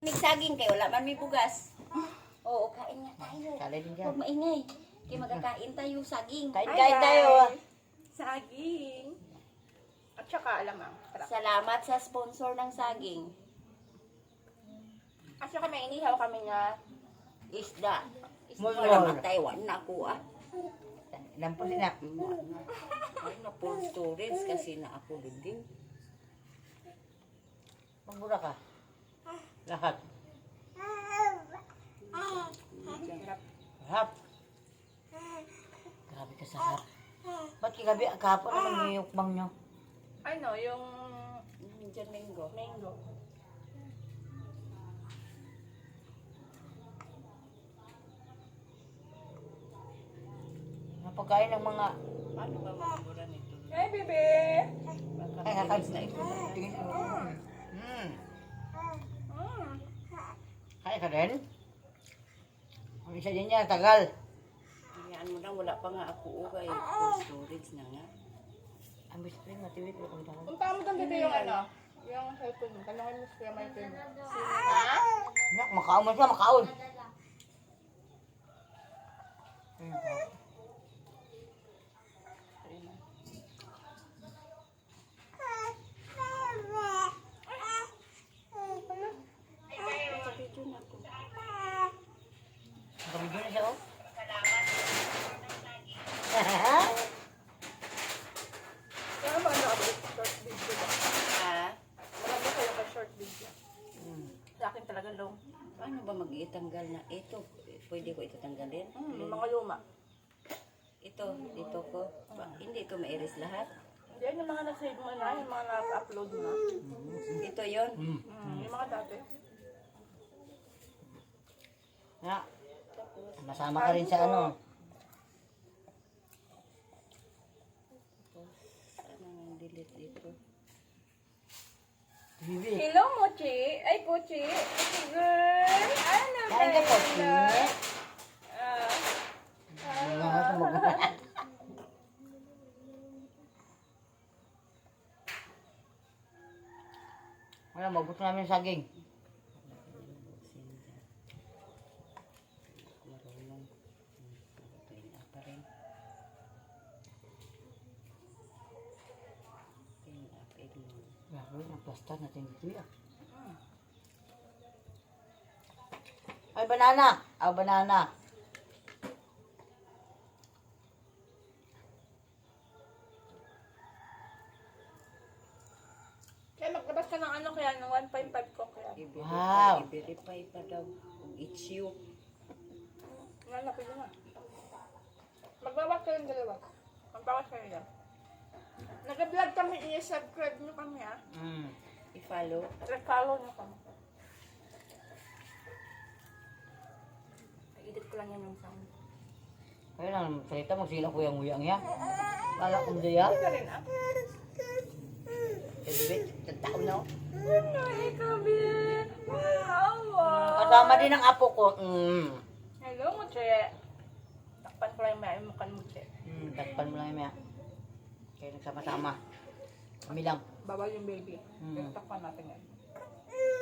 Saging kayo, wala man may bugas. Oo, kain nga tayo. Kala din dyan. Huwag maingay. Kaya magkakain tayo, saging. Kain tayo. Saging. At saka alamang. Salamat sa sponsor ng saging. At saka may inihaw kami nga. Isda. Mulmol. Wala matay, wala na ako ah. Lampos na. Ay, na full storage kasi na ako din. Magbura ka. Lahat. Harap. Grabe ka sa harap. Ba't kagabi, kahapon naman yung yukbang nyo? Ano, yung Diyan mango. mango. Napagkain ng mga... Paano ba magmura nito? Hey, bebe! Ay, nakal... Na ito. Kaya ka rin? Ang isa din niya, tagal. Hayaan mo lang, wala pa nga ako kay full storage na nga. Ang bispring, matiwid ko kung tagal. Punta mo doon bebe yung ano. Yung cellphone mo. Tanongin mo siya may pin. Nak, makaon mo siya, makaon. Nakabidyo na siya, oh. Kaya ba nakabalik short video ba? Ah, Wala ba kayo ka short video? Sa akin talaga long. paano ba mag-itanggal na ito? Pwede ko ito tanggalin? Yung mga luma. Ito, dito ko. Hindi ko ma-erase lahat. Hindi, yung mga nag-save mo na, yung mga naka-upload na. Ito yon. Yung mga dati. Ya. Masama ka rin sa ano. Ano nang delete dito? Bibi. Hello, Mochi. Ay, Pochi. Pochi girl. Ano ba Kain ka po, yun? Chi. Mga tumag- Wala, mabuto namin yung saging. Marunong. Ito na pa rin. Grabe, nagplastar natin dito ah. Ay, banana! Ah, banana! Kaya maglabas ka ng ano kaya, ng 1.5 ko kaya. Wow. I-verify pa daw kung it's you. Nalapit na. Magbawas kayong dalawa. Magbawas kayo yan. Nag-vlog kami, i-subscribe nyo kami ha. I-follow. Follow nyo kami. I-edit ko lang yan yung sound. Kaya lang, salita magsila ko yung uyang ya. Kala kong diya. Ito rin ah. Bibi, tataon na ako. Ano, ikaw, Bin? Wow! Kasama din ang apo ko. Hello, Moche. Takpan ko lang yung may mukha ni Moche. Takpan mo lang yung maya. Kaya nagsama-sama. Kami lang. Bawal yung baby. Hmm. Pero takpan natin yan.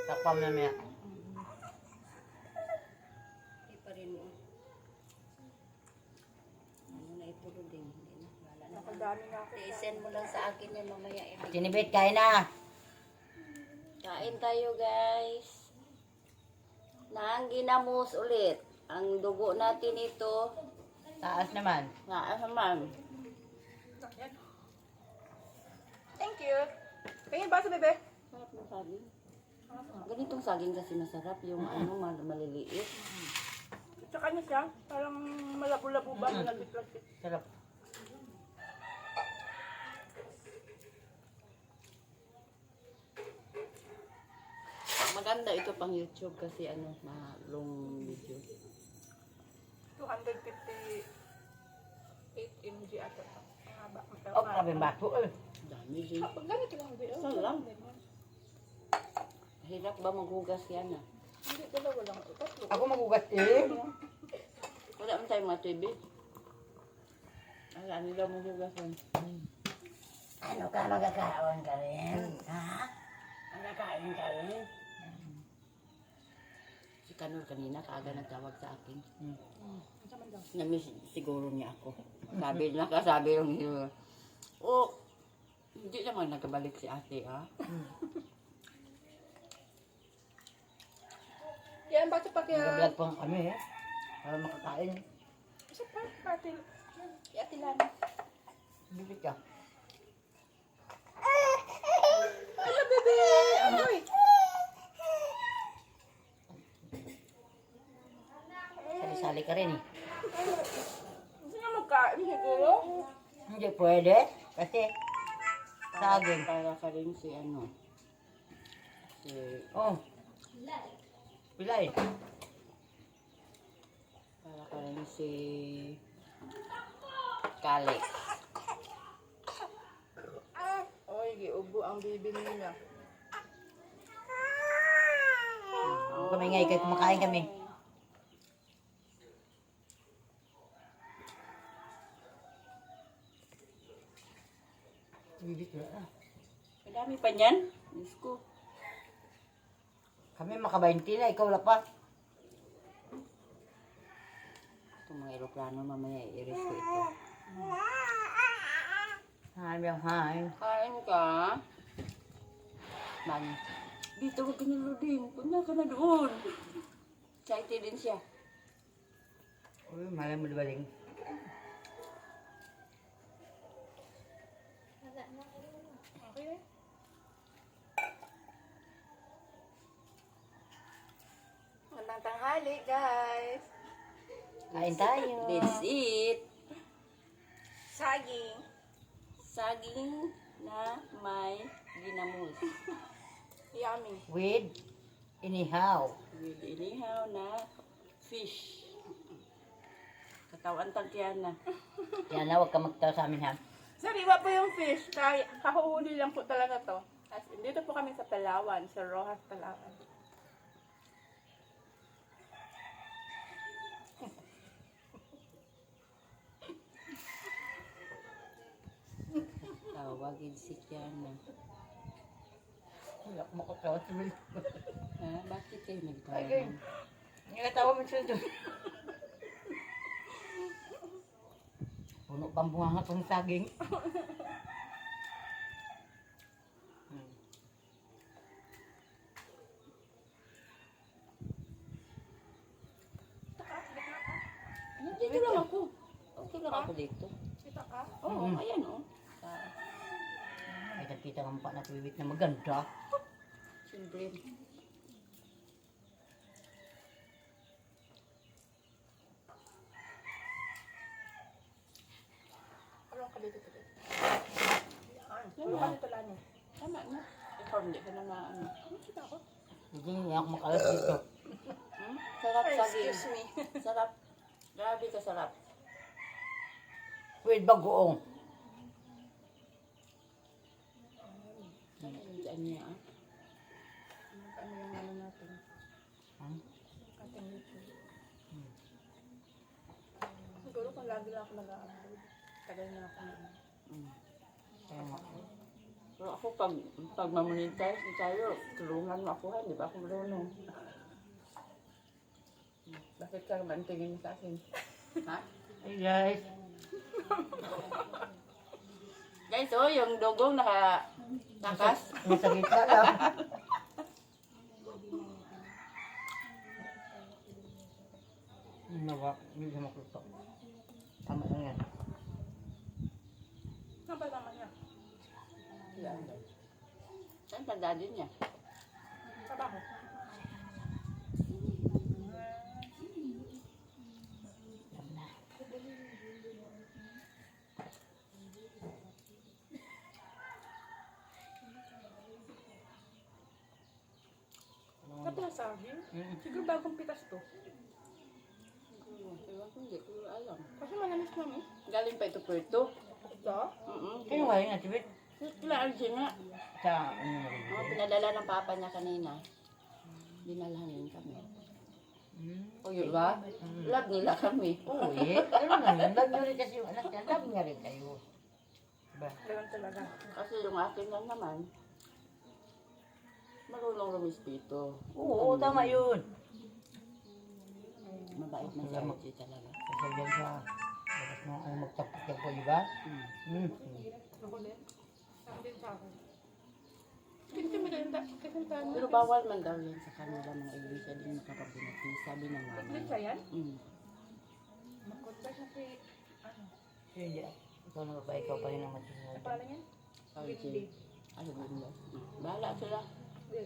Takpan mo lang maya. Hindi pa rin mo. Ano na ito din. Hindi na. Wala na. Nakadami na ako. I-send mo lang sa akin yan mamaya. Tinibit, kain na. Kain tayo guys. Nang ginamos ulit. Ang dugo natin ito. Taas naman. Naman. Yan. Thank you. Tingin ba sa bebe? Sarap ng saging. Ganitong saging kasi masarap. Yung ano, maliliit. Tsaka niya siya. Parang malabo-labo ba? Malagit-lagit. Sarap. Maganda ito pang YouTube kasi ano, long video. 258 mg ata ito. Ang haba. Oh, grabe bato eh. Dami din. Pag ganito lang, bebe. Isa lang. Hirap ba maghugas yan ah? Hindi, dalawa lang. Tatlo. Ako magugat eh. Wala man tayong mga TV. Ano daw maghugas yan? Ano ka, magkakaon ka rin? Ha? Magkakain ka rin? Kanor kanina, kaaga nagtawag sa akin. Sa man daw. Namiss siguro niya ako. Nakasabi lang niya. Oh, hindi naman nagkabalik si ate, ah. Yan, bakit pa kaya... Nag-vlog pa kami eh. Para makakain. Isa pa, pati... Iatilan. Bibit ka. Ala, bebe! Amoy! Sali-sali ka rin eh. Gusto nga magkain siguro? Hindi pwede. Kasi saging. Para ka rin si ano. Si... Oh. Pilay. Para ka rin si... Kalex. Oy, giubo ang bibi niya. Kami nga ikay kumakain kami. Bibit na. Madami pa niyan. Diyos ko. Kami maka-20 na, ikaw wala pa. Itong mga aeroplano mamaya i-iris ko ito. Hi, hi. Kain ka. Man. Dito ka ganilo din. Punta ka na doon. Excited din siya. Uy, malay mo dibaling. Okay. Magandang tanghali, guys. Kain tayo. That's it. Saging. Saging na may ginamos. Yummy. With inihaw. With inihaw na fish. Katawan tagyan na. Yan na, huwag ka magtawa sa amin ha. Sariwa po yung fish. Kahuhuli lang po talaga to. As in, dito po kami sa Palawan, sa Rojas, Palawan. Tawagin si Kiana. Wala ko makatawa sa amin. Ha? Bakit kayo Okay. nagtawagan? Nakatawa mo siya doon. Puno pang bunga nga itong saging. Dito lang ako. Okay lang ako dito. Kita ka? Oo, ayan oh. Ay, nakita nga mukha na tuwit na maganda. Siyempre. Ano ka dito today? Yan. Ano ka dito lani? Tama na. Ikaw hindi ka na maano. Ano kita ako? Hindi nga ako makalas dito. Hmm? Sarap saging. Excuse me. Sarap. Grabe ka sarap. With bagoong. Diyan niya ah. Ano yung ano natin? Hmm? Ating YouTube. Siguro kung lagi lang ako nag-upload. Tagal na ako na. Kaya nga. Pero ako pag mamonetize ni tayo, tulungan mo ako ha, di ba ako marunong? Bakit ka mantingin sa akin? Ha? Hey guys. Guys, oh, yung dugong takas. Masakit na lang. Nawa, hindi na makluto. Tama lang yan. Ano ba naman niya? Yan. Saan pa daddy niya? Trabaho. Yan na. Kapila saging? Mm. Siguro bagong pitas to. Ewan ko, hindi ko alam. Kasi manamis namin. Galing pa ito Puerto. Ito? Kaya nga yun, Atibit. Kila Arjun nga. Sa ano na rin. Oh, pinadala ng papa niya kanina. Dinalhanin kami. O yun ba? Love nila kami. Oo eh. Pero nga yun, love nyo rin kasi yung anak niya. Love niya rin kayo. Diba? Ganun talaga. Kasi yung akin lang naman, marunong rumispito. Oo, tama yun. Mabait man si RJ talaga. Sasabihan siya. Dapat mo ano magtapos ko, di ba? Ako din. Ako din sa akin. Hindi mo rin kakantahan mo. Pero bawal man daw yan sa kanila mga iglesia din makapabinati. Sabi ng mama. Iglesia yan? Mm. Magkotsa siya si, ano, Hindi. Ikaw na ba? Ikaw pa rin ang matulog. ano pala yan? RJ. Ano din ba? Bahala sila. Hindi.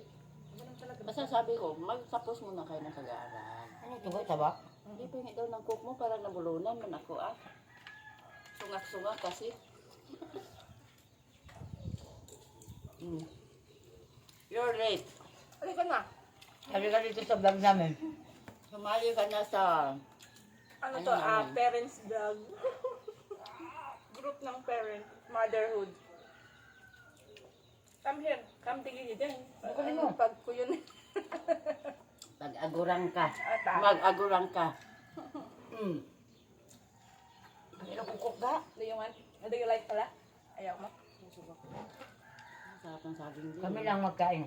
Ganun talaga. Basta sabi ko, magtapos muna kayo ng pag-aaral. Ano ito ba? Tabak? Hindi pingi daw ng cook mo, parang nabulunan man ako ah. Sungak-sungak kasi. You're late. Halika na. Sabi ka dito sa vlog namin. Sumali ka na sa... Ano Ano to? naman? Parents vlog. Group ng parent. Motherhood. Come here. Come tigil dyan. Bukunin mo. Pag ko yun. Mag-agurang ka. Ata. Mag-agurang ka. Ano kukuk ka? Do you want? Do you like pala? Ayaw mo? Sarap ng saging din. Kami lang magkain.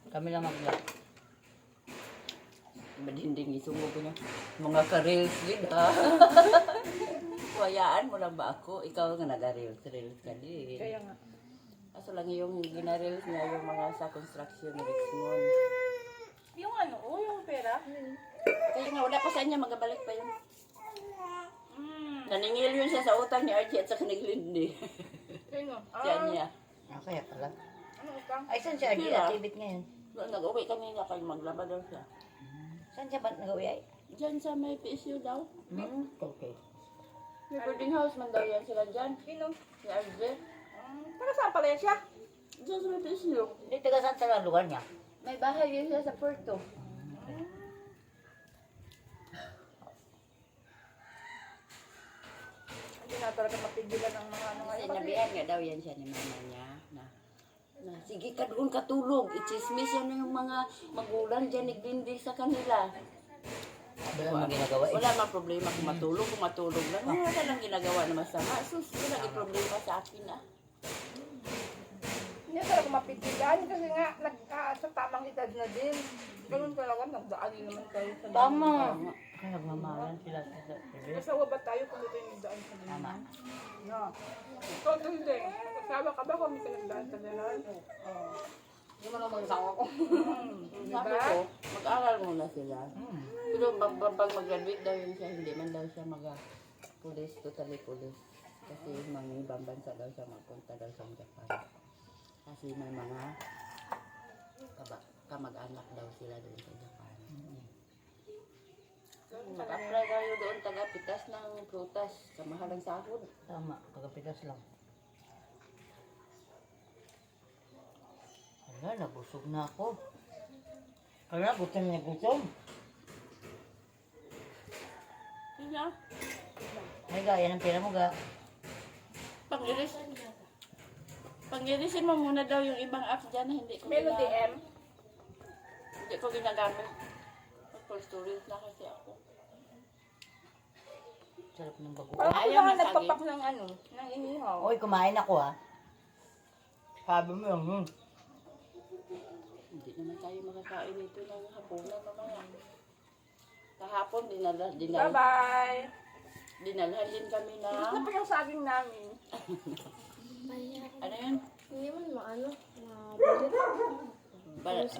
Kami lang mag-vlog. Madinding isungo ko niya. Mga ka-reels din ha. Wayaan mo lang ba ako? Ikaw nga nag-reels ka din. Kaya nga. Kaso lang yung gina-reels niya yung mga sa construction ni Richmond. Yung ano, yung pera. Kaya nga wala pa sa kanya, magabalik pa yun. Naningil yun siya sa utang ni RJ at sa kaniglindi. Sino? Siya niya. Ah, kaya pala. Ano utang? Ay, saan siya? Di Sila. atibit ngayon. Nag-uwi kami na kayo maglaba daw siya. Saan siya ba nag-uwi ay? Diyan sa may PSU daw. Okay. May boarding house man daw yan sila dyan. Sino? Si RJ. Taga saan pala yan siya? Diyan sa may PSU. Hindi, taga saan talaga lugar niya? May bahay yun siya sa Puerto. Hindi na talaga mapigilan ng mga ano ngayon. Sinabihan nga daw yan siya ni mama niya na sige ka doon katulog. Ichismis yan yung mga magulang dyan nagbindi sa kanila. Wala naman ginagawa eh. Wala mang problema kung matulog lang. Wala lang ginagawa na masama. Sus, wala yung problema sa akin ah. Hindi na talaga mapigilan kasi nga sa tamang edad na din. Ganun talaga, nagdaan din naman tayo sa Tama. Kaya nagmamahalan sila sa TV. Kasawa ba tayo kung dito yung nagdaan sa daan? Tama. No. Ikaw hindi. Magkasawa ka ba kung may nagdaan sa daan? Oo. Hindi mo naman asawa ko. Sabi ko, mag-aral muna sila. Pero pag mag-graduate daw yun siya, hindi man daw siya mag-police, totally police. Kasi mga ibang bansa daw siya magpunta daw sa Japan. Kasi may mga kamag-anak daw sila doon sa Japan. Mag-apply kayo doon, taga-pitas ng prutas, sa mahalang sahod. Tama, pagkapitas lang. Wala, nabusog na ako. Kaya gutom na gutom. Yun na. Ay ga, yan ang pera mo ga. Pang-irisin mo muna daw yung ibang apps dyan na hindi ko Melody M. Hindi ko ginagamit. Full storage na kasi ako. Sarap ng bago. Parang Ayaw kailangan na saging. nagpapak ng ano, ng inihaw. Oy, kumain ako ha. Sabi mo yun. Hindi naman tayo makakain dito ng hapunan mamaya. Kahapon, dinalhan Bye-bye! din kami na... Gusto pa yung saging namin. Ano yun? Hindi man maano, mabulit. Bal-